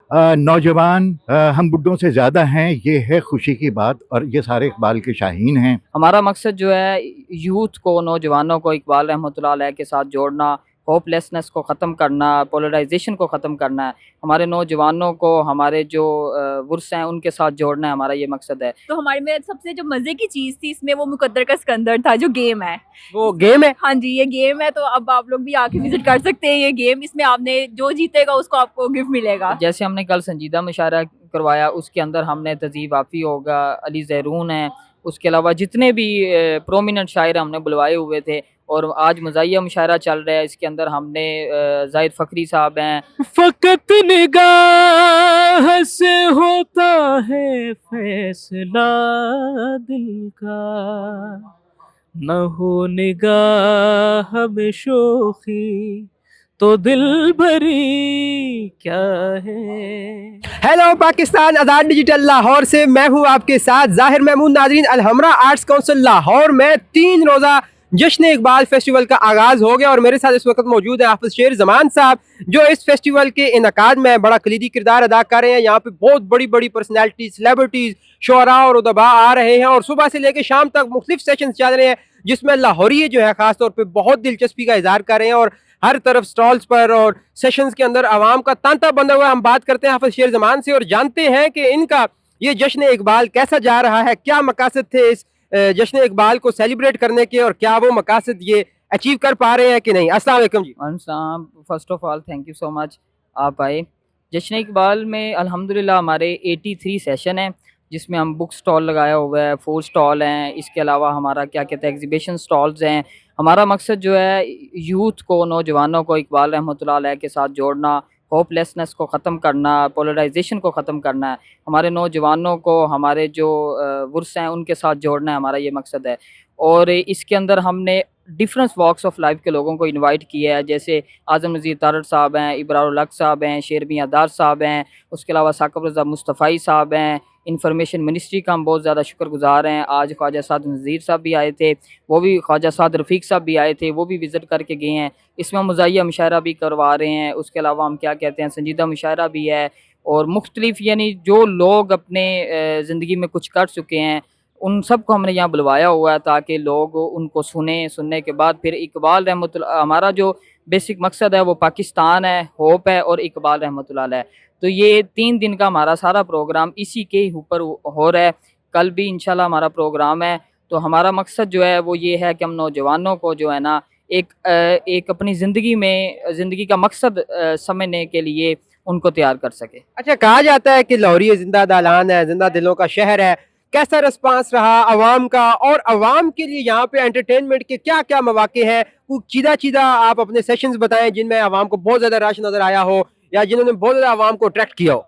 नौजवान हम बुड्ढों से ज़्यादा हैं, ये है खुशी की बात और ये सारे इकबाल के शाहीन हैं। हमारा मकसद जो है यूथ को, नौजवानों को इकबाल रहमतुल्लाह अलैह के साथ जोड़ना, होपलेसनेस को ख़त्म करना, पोलराइजेशन को ख़त्म करना है। हमारे नौजवानों को हमारे जो वुर्स हैं उनके साथ जोड़ना है, हमारा ये मकसद है। तो हमारे में सबसे जो मज़े की चीज़ थी इसमें वो मुकद्दर का सिकंदर था, जो गेम है। वो गेम है। हाँ जी, ये गेम है, तो अब आप लोग भी आके विज़िट कर सकते हैं ये गेम। इसमें आपने जो जीतेगा उसको आपको गिफ्ट मिलेगा। जैसे हमने कल संजीदा मुशायरा करवाया, उसके अंदर हमने तज़ीब आफ़ी होगा, अली ज़ैरून है, उसके अलावा जितने भी प्रोमिनेंट शायर हमने बुलवाए हुए थे। और आज मज़ाहिया मुशायरा चल रहा है, इसके अंदर हमने ज़ाहिद फ़खरी साहब हैं। फकत निगाह से होता है फैसला दिल का, न हो निगाह में शोखी तो दिल भरी क्या है। हेलो पाकिस्तान, आज़ाद डिजिटल लाहौर से मैं हूं आपके साथ ज़ाहिर महमूद। नाज़रीन, अलहमरा आर्ट्स काउंसिल लाहौर में 3 रोज़ा जश्न इकबाल फेस्टिवल का आगाज़ हो गया और मेरे साथ इस वक्त मौजूद है हाफिज़ शेर ज़मान साहब, जो इस फेस्टिवल के इनकाद में बड़ा कलीदी किरदार अदा कर रहे हैं। यहाँ पे बहुत बड़ी बड़ी पर्सनैलिटीज़, सेलिब्रिटीज़, शुअरा और उदबा आ रहे हैं और सुबह से लेकर शाम तक मुख्तलिफ सेशन चल रहे हैं, जिसमें लाहौरी जो है ख़ास तौर पर बहुत दिलचस्पी का इजहार कर रहे हैं और हर तरफ स्टॉल्स पर और सेशंस के अंदर आवाम का तांता बंधा हुआ है। हम बात करते हैं हाफिज़ शेर ज़मान से और जानते हैं कि इनका ये जश्न इकबाल कैसा जा रहा है, क्या मकासद थे इस जश्न इकबाल को सेलिब्रेट करने के और क्या वो मकासद ये अचीव कर पा रहे हैं कि नहीं। अस्सलाम वालेकुम जी। First of all thank you so much, आप आए। जश्न इकबाल में अल्हम्दुलिल्लाह हमारे 83 सेशन हैं, जिसमें हम बुक स्टॉल लगाया हुआ है, फूड स्टॉल हैं, इसके अलावा हमारा क्या कहते हैं एग्जीबिशन स्टॉल्स हैं। हमारा मकसद जो है यूथ को, नौजवानों को इकबाल रहमतुल्लाह अलैह के साथ जोड़ना, होपलेसनेस को ख़त्म करना, पोलराइजेशन को ख़त्म करना है। हमारे नौजवानों को हमारे जो वुर्स हैं उनके साथ जोड़ना है, हमारा ये मकसद है। और इसके अंदर हमने डिफरेंट वॉक्स ऑफ लाइफ के लोगों को इनवाइट किया है, जैसे आज़म नज़ीर तारड़ साहब हैं, इब्रारुल हक साहब हैं, शेर मियां दार साहब हैं, उसके अलावा साकिब रज़ा मुस्तफ़ाई साहब हैं। इंफॉर्मेशन मिनिस्ट्री का हम बहुत ज़्यादा शुक्रगुज़ार हैं। आज ख्वाजा साद नज़ीर साहब भी आए थे, वो भी ख्वाजा साद रफ़ीक साहब भी आए थे, वो भी विज़िट करके गए हैं। इसमें हम मज़ाहिया मुशायरा भी करवा रहे हैं, उसके अलावा हम क्या कहते हैं संजीदा मुशायरा भी है। और मुख्तलिफ यानी जो लोग अपने ज़िंदगी में कुछ कर चुके हैं उन सब को हमने यहाँ बुलवाया हुआ है, ताकि लोग उनको सुनने के बाद फिर इकबाल रहमतुल्लाह, हमारा जो बेसिक मकसद है वो पाकिस्तान है, होप है और इकबाल रहमतुल्लाह अलैह। तो ये 3 दिन का हमारा सारा प्रोग्राम इसी के ऊपर हो रहा है। कल भी इंशाल्लाह हमारा प्रोग्राम है। तो हमारा मकसद जो है वो ये है कि हम नौजवानों को जो है ना एक अपनी ज़िंदगी में ज़िंदगी का मकसद समझने के लिए उनको तैयार कर सके। अच्छा, कहा जाता है कि लाहौरी जिंदा दालान है, जिंदा दिलों का शहर है। कैसा रिस्पांस रहा आवाम का और आवाम के लिए यहाँ पे एंटरटेनमेंट के क्या क्या मौके हैं? कुछ चीदा चीदा आप अपने सेशंस बताएं जिनमें आवाम को बहुत ज़्यादा रश नज़र आया हो या जिन्होंने बहुत ज़्यादा आवाम को अट्रैक्ट किया हो।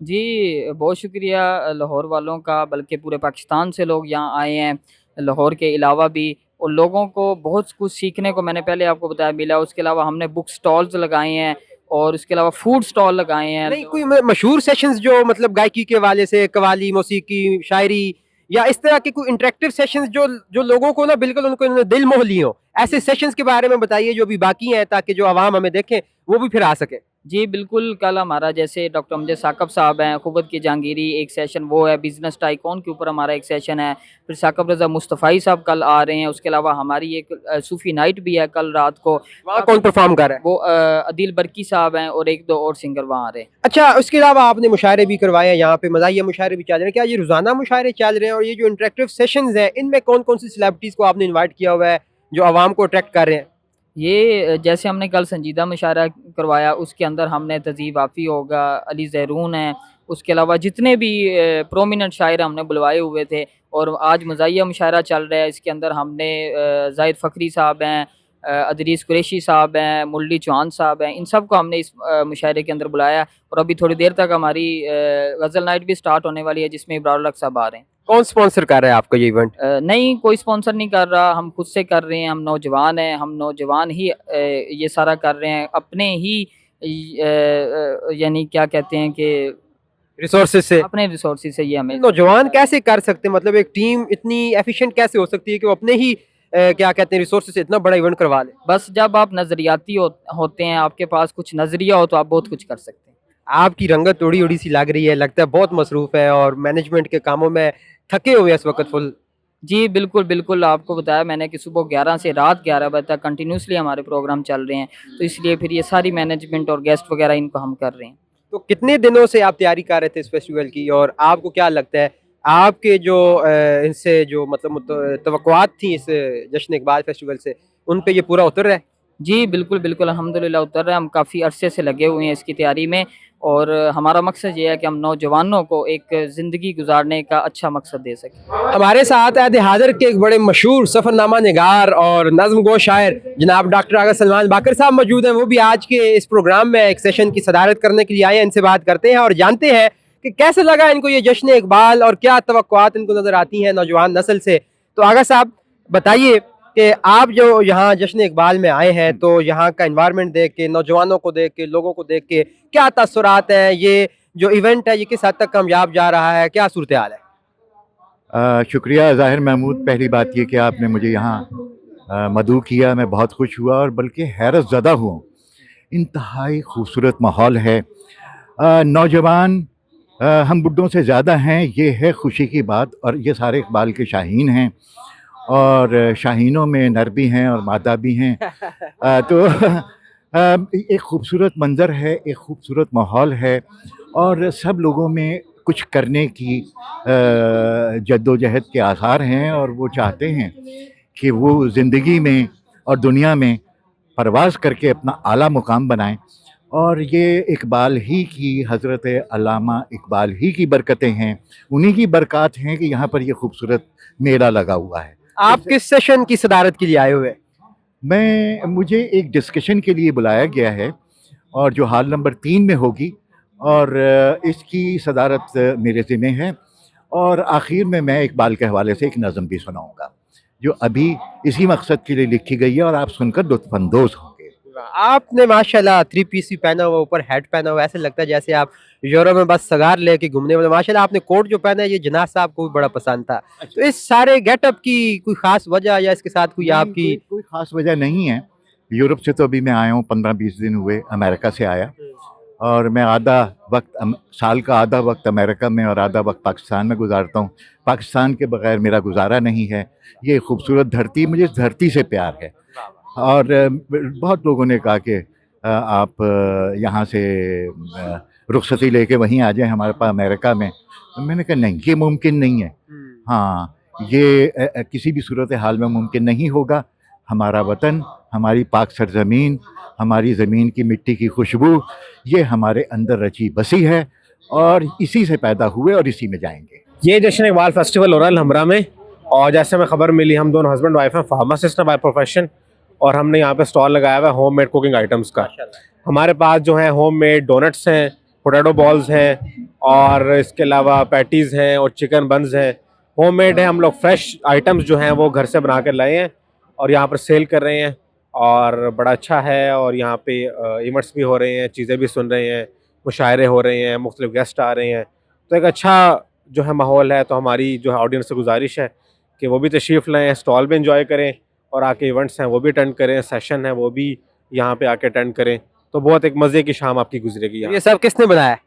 जी, बहुत शुक्रिया लाहौर वालों का, बल्कि पूरे पाकिस्तान से लोग यहाँ आए हैं, लाहौर के अलावा भी। और लोगों को बहुत कुछ सीखने को मैंने पहले आपको बताया मिला। उसके अलावा हमने बुक स्टॉल्स लगाए हैं और उसके अलावा फूड स्टॉल लगाए हैं। नहीं, कोई मशहूर सेशंस जो मतलब गायकी के वाले से कवाली, मौसीकी, शायरी या इस तरह के कोई इंटरेक्टिव सेशंस जो जो लोगों को ना बिल्कुल उनको इन्होंने दिल मोह लिए हो, ऐसे सेशंस के बारे में बताइए जो भी बाकी हैं, ताकि जो आवाम हमें देखें वो भी फिर आ सके। जी बिल्कुल, कल हमारा जैसे डॉक्टर अमजद साकब साहब हैं, ख़ुवत की जहांगीरी एक सेशन वो है, बिज़नेस टाइकॉन के ऊपर हमारा एक सेशन है। फिर साकिब रज़ा मुस्तफ़ाई साहब कल आ रहे हैं। उसके अलावा हमारी एक सूफ़ी नाइट भी है कल रात को। वहाँ कौन परफॉर्म कर रहा है? वो अदील बरकी साहब हैं और 1-2 और सिंगर वहाँ आ रहे हैं। अच्छा, उसके अलावा आपने मुशायरे भी करवाए हैं यहाँ पे, मज़ाहिया मुशायरे भी चल रहे हैं। क्या ये रोज़ाना मुशायरे चल रहे हैं और ये जो इंटरेक्टिव सेशंस हैं इनमें कौन कौन सी सेलिब्रिटीज़ को आपने इन्वाइट किया हुआ है जो आवाम को अट्रैक्ट कर रहे हैं? ये जैसे हमने कल संजीदा मुशायरा करवाया, उसके अंदर हमने तज़ीब आफ़ी होगा, अली ज़ैरून है, उसके अलावा जितने भी प्रोमिनेंट शायर हमने बुलवाए हुए थे। और आज मज़ाहिया मुशायरा चल रहा है, इसके अंदर हमने ज़ाहिद फ़खरी साहब हैं, अदरीस कुरैशी साहब हैं, मुरली चौहान साहब हैं, इन सब को हमने इस मुशायरे के अंदर बुलाया। और अभी थोड़ी देर तक हमारी गज़ल नाइट भी स्टार्ट होने वाली है, जिसमें इब्रारुल हक साहब आ रहे हैं। कौन स्पॉन्सर कर रहा है आपका ये इवेंट? नहीं, कोई स्पॉन्सर नहीं कर रहा, हम खुद से कर रहे हैं। हम नौजवान हैं, हम नौजवान ही ये सारा कर रहे हैं अपने ही यानी क्या कहते हैं कि रिसोर्सेज से? अपने रिसोर्सेज से ये हमें। नौजवान कैसे कर सकते हैं, मतलब एक टीम इतनी एफिशिएंट कैसे हो सकती है कि वो अपने ही क्या कहते हैं रिसोर्सेज से इतना बड़ा इवेंट करवा ले? बस जब आप नज़रियाती होते हैं, आपके पास कुछ नज़रिया हो तो आप बहुत कुछ कर सकते हैं। आपकी रंगत उड़ी उड़ी सी लग रही है, लगता है बहुत मसरूफ है और मैनेजमेंट के कामों में थके हुए हैं इस वक्त फुल। जी बिल्कुल बिल्कुल, आपको बताया मैंने कि सुबह 11 से रात 11 बजे तक कंटिन्यूसली हमारे प्रोग्राम चल रहे हैं, तो इसलिए फिर ये सारी मैनेजमेंट और गेस्ट वगैरह इनको हम कर रहे हैं। तो कितने दिनों से आप तैयारी कर रहे थे इस फेस्टिवल की, और आपको क्या लगता है आपके जो इनसे जो मतलब तवक्कुआत थी इस जश्न इकबाल फेस्टिवल से, उन पे ये पूरा उतर रहा है? जी बिल्कुल बिल्कुल, अल्हम्दुलिल्लाह उतर रहे हैं। हम काफ़ी अरसे से लगे हुए हैं इसकी तैयारी में, और हमारा मकसद ये है कि हम नौजवानों को एक ज़िंदगी गुजारने का अच्छा मकसद दे सकें। हमारे साथ अहद हाज़िर के एक बड़े मशहूर सफ़रनामा निगार और नज़्म गो शायर जनाब डॉक्टर आगा सलमान बाकर साहब मौजूद हैं। वो भी आज के इस प्रोग्राम में एक सेशन की सदारत करने के लिए आए हैं। इनसे बात करते हैं और जानते हैं कि कैसे लगा इनको ये जश्न इकबाल और क्या तवक्कुआत इनको नज़र आती हैं नौजवान नस्ल से। तो आगा साहब बताइए कि आप जो यहाँ जश्न इकबाल में आए हैं, तो यहाँ का एनवायरनमेंट देख के, नौजवानों को देख के, लोगों को देख के क्या तासुरात हैं, ये जो इवेंट है ये किस हद तक कामयाब जा रहा है, क्या सूरत हाल है? शुक्रिया ज़ाहिर महमूद। पहली बात ये कि आपने मुझे यहाँ मदऊ किया, मैं बहुत खुश हुआ और बल्कि हैरत ज़दा हुआ। इंतहाई खूबसूरत माहौल है। नौजवान हम बुड्ढों से ज़्यादा हैं, ये है खुशी की बात। और ये सारे इकबाल के शाहीन हैं, और शाहीनों में नर भी हैं और मादा भी हैं। तो एक खूबसूरत मंज़र है, एक खूबसूरत माहौल है, और सब लोगों में कुछ करने की जद्दोजहद के आसार हैं, और वो चाहते हैं कि वो ज़िंदगी में और दुनिया में परवाज़ करके अपना आला मुकाम बनाएं। और ये इकबाल ही की, हज़रत अल्लामा इकबाल ही की बरकतें हैं, उन्हीं की बरक़ात हैं कि यहाँ पर ये खूबसूरत मेला लगा हुआ है। आप किस सेशन की सदारत के लिए आए हुए? मुझे एक डिस्कशन के लिए बुलाया गया है, और जो हाल नंबर 3 में होगी, और इसकी सदारत मेरे ज़िम्मे है। और आखिर में मैं इकबाल के हवाले से एक नज़म भी सुनाऊंगा जो अभी इसी मकसद के लिए लिखी गई है, और आप सुनकर लुत्फ़अंदोज़ होंगे। आपने माशाल्लाह 3 पीस भी पहना हुआ, ऊपर हैट पहना हुआ, ऐसे लगता है जैसे आप यूरोप में बस सगार लेके घूमने वाले। माशाल्लाह आपने कोट जो पहना है ये जनाब साहब को भी बड़ा पसंद था। तो इस सारे गेटअप की कोई खास वजह या इसके साथ कोई आपकी? कोई ख़ास वजह नहीं है। यूरोप से तो अभी मैं आया हूँ, 15-20 दिन हुए। अमेरिका से आया, और मैं आधा वक्त साल का आधा वक्त अमेरिका में और आधा वक्त पाकिस्तान में गुजारता हूँ। पाकिस्तान के बगैर मेरा गुजारा नहीं है। ये खूबसूरत धरती, मुझे इस धरती से प्यार है। और बहुत लोगों ने कहा कि आप यहाँ से रुखसती लेके वहीं आ जाएं हमारे पास अमेरिका में। तो मैंने कहा नहीं, ये मुमकिन नहीं है। हाँ, ये किसी भी सूरत हाल में मुमकिन नहीं होगा। हमारा वतन, हमारी पाक सरज़मीन, हमारी ज़मीन की मिट्टी की खुशबू, ये हमारे अंदर रची बसी है, और इसी से पैदा हुए और इसी में जाएंगे। ये जश्न इकबाल फेस्टिवल हो रहा है अलहमरा में, और जैसे हमें खबर मिली, हम दोनों हस्बैंड वाइफ हैं, फार्मासिस्ट हैं बाय प्रोफेशन, और हमने यहाँ पे स्टॉल लगाया हुआ है होम मेड कुकिंग आइटम्स का। हमारे पास जो है होम मेड डोनट्स हैं, पोटैटो बॉल्स हैं, और इसके अलावा पैटीज़ हैं और चिकन बन्स हैं। होम मेड है, हम लोग फ्रेश आइटम्स जो हैं वो घर से बना कर लाए हैं और यहाँ पर सेल कर रहे हैं, और बड़ा अच्छा है। और यहाँ पे इवेंट्स भी हो रहे हैं, चीज़ें भी सुन रहे हैं, मुशायरे हो रहे हैं, मुख्तलिफ गेस्ट आ रहे हैं, तो एक अच्छा जो है माहौल है। तो हमारी जो है ऑडियंस से गुजारिश है कि वो भी तशरीफ़ लाएँ, स्टॉल भी इंजॉय करें, और आके इवेंट्स हैं वो भी अटेंड करें, सेशन है वो भी यहाँ पे आके अटेंड करें। तो बहुत एक मज़े की शाम आपकी गुजरेगी यहाँ। ये सब किसने बनाया?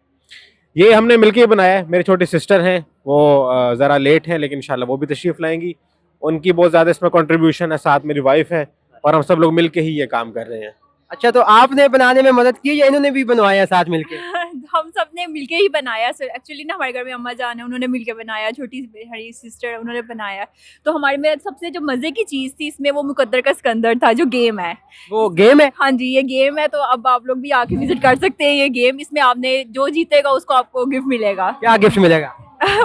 ये हमने मिलके ही बनाया है। मेरी छोटी सिस्टर हैं, वो ज़रा लेट हैं, लेकिन इंशाल्लाह वो भी तशरीफ़ लाएंगी। उनकी बहुत ज़्यादा इसमें कंट्रीब्यूशन है, साथ मेरी वाइफ है, और हम सब लोग मिलके ही ये काम कर रहे हैं। अच्छा, तो आपने बनाने में मदद की या इन्होंने भी बनवाया साथ मिलके? हम सब ने मिलके ही बनाया सर। एक्चुअली ना हमारे घर में अम्मा जान है, उन्होंने मिलके बनाया, छोटी हमारी सिस्टर है उन्होंने बनाया। तो हमारे में सबसे जो मज़े की चीज़ थी इसमें वो मुकद्दर का सिकंदर था, जो गेम है। वो गेम है? हाँ जी, ये गेम है। तो अब आप लोग भी आके विजिट कर सकते हैं ये गेम। इसमें आपने जो जीतेगा उसको आपको गिफ्ट मिलेगा। क्या गिफ्ट मिलेगा?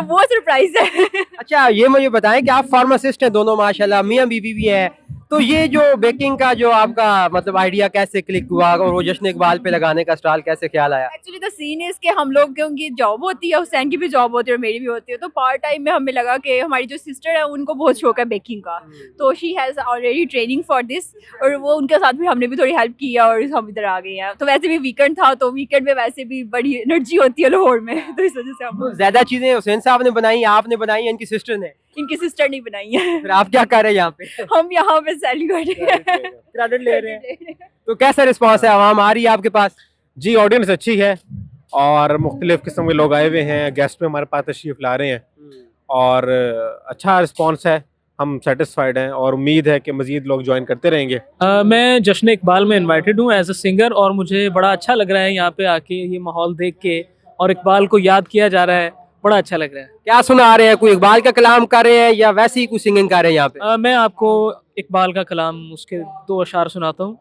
वो सरप्राइज है। अच्छा, ये मुझे बताएं कि आप फार्मासिस्ट हैं दोनों माशाल्लाह, मियाँ बीवी भी हैं, तो ये जो बेकिंग का जो आपका मतलब आइडिया कैसे क्लिक हुआ, और वो जश्न इकबाल पे लगाने का स्टॉल कैसे ख्याल आया? एक्चुअली द सीन इज के हम लोग की उनकी जॉब होती है, हुसैन की भी जॉब होती है और मेरी भी होती है। तो पार्ट टाइम में हमें लगा कि हमारी जो सिस्टर है उनको बहुत शौक है बेकिंग का, तो she has already training for this, और वो उनके साथ भी हमने भी थोड़ी हेल्प किया और हम इधर आ गए हैं। तो वैसे भी वीकेंड था, तो वीकेंड में वैसे भी बड़ी एनर्जी होती है लाहौर में, तो इस वजह से हम ज्यादा चीजें हुसैन साहब ने बनाई, आपने बनाई, इनकी सिस्टर ने? इनकी सिस्टर नहीं बनाई है। फिर आप क्या कर रहे हैं यहाँ पे? हम यहाँ पे सेलिब्रेट क्रेडिट ले रहे हैं। तो कैसा रिस्पांस है, आवाम आ रही है आपके पास? जी, ऑडियंस अच्छी है, और मुख्तलिफ़ किस्म के लोग आए हुए हैं, गेस्ट भी हमारे पास तशरीफ़ ला रहे हैं और अच्छा रिस्पॉन्स है, हम सेटिस्फाइड हैं और उम्मीद है कि मज़ीद लोग ज्वाइन करते रहेंगे। मैं जश्न इकबाल में इनवाइटेड हूँ एज अ सिंगर और मुझे बड़ा अच्छा लग रहा है यहाँ पे आके ये माहौल देख के, और इकबाल को याद किया जा रहा है, बड़ा अच्छा लग रहा है। क्या सुना रहे हैं, कोई इकबाल का कलाम कर रहे हैं या वैसे ही कुछ सिंगिंग कर रहे हैं यहाँ पे? मैं आपको इकबाल का कलाम उसके 2 अशार सुनाता हूँ।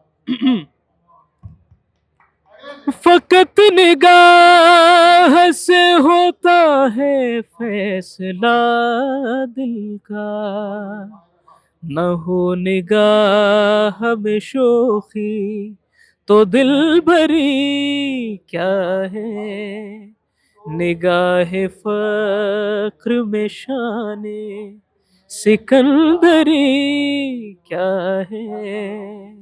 फकत निगाह से होता है फैसला दिल का, न हो निगाह में शोखी तो दिल भरी क्या है, निगाह फक्र में शाने सिकंदरी क्या है।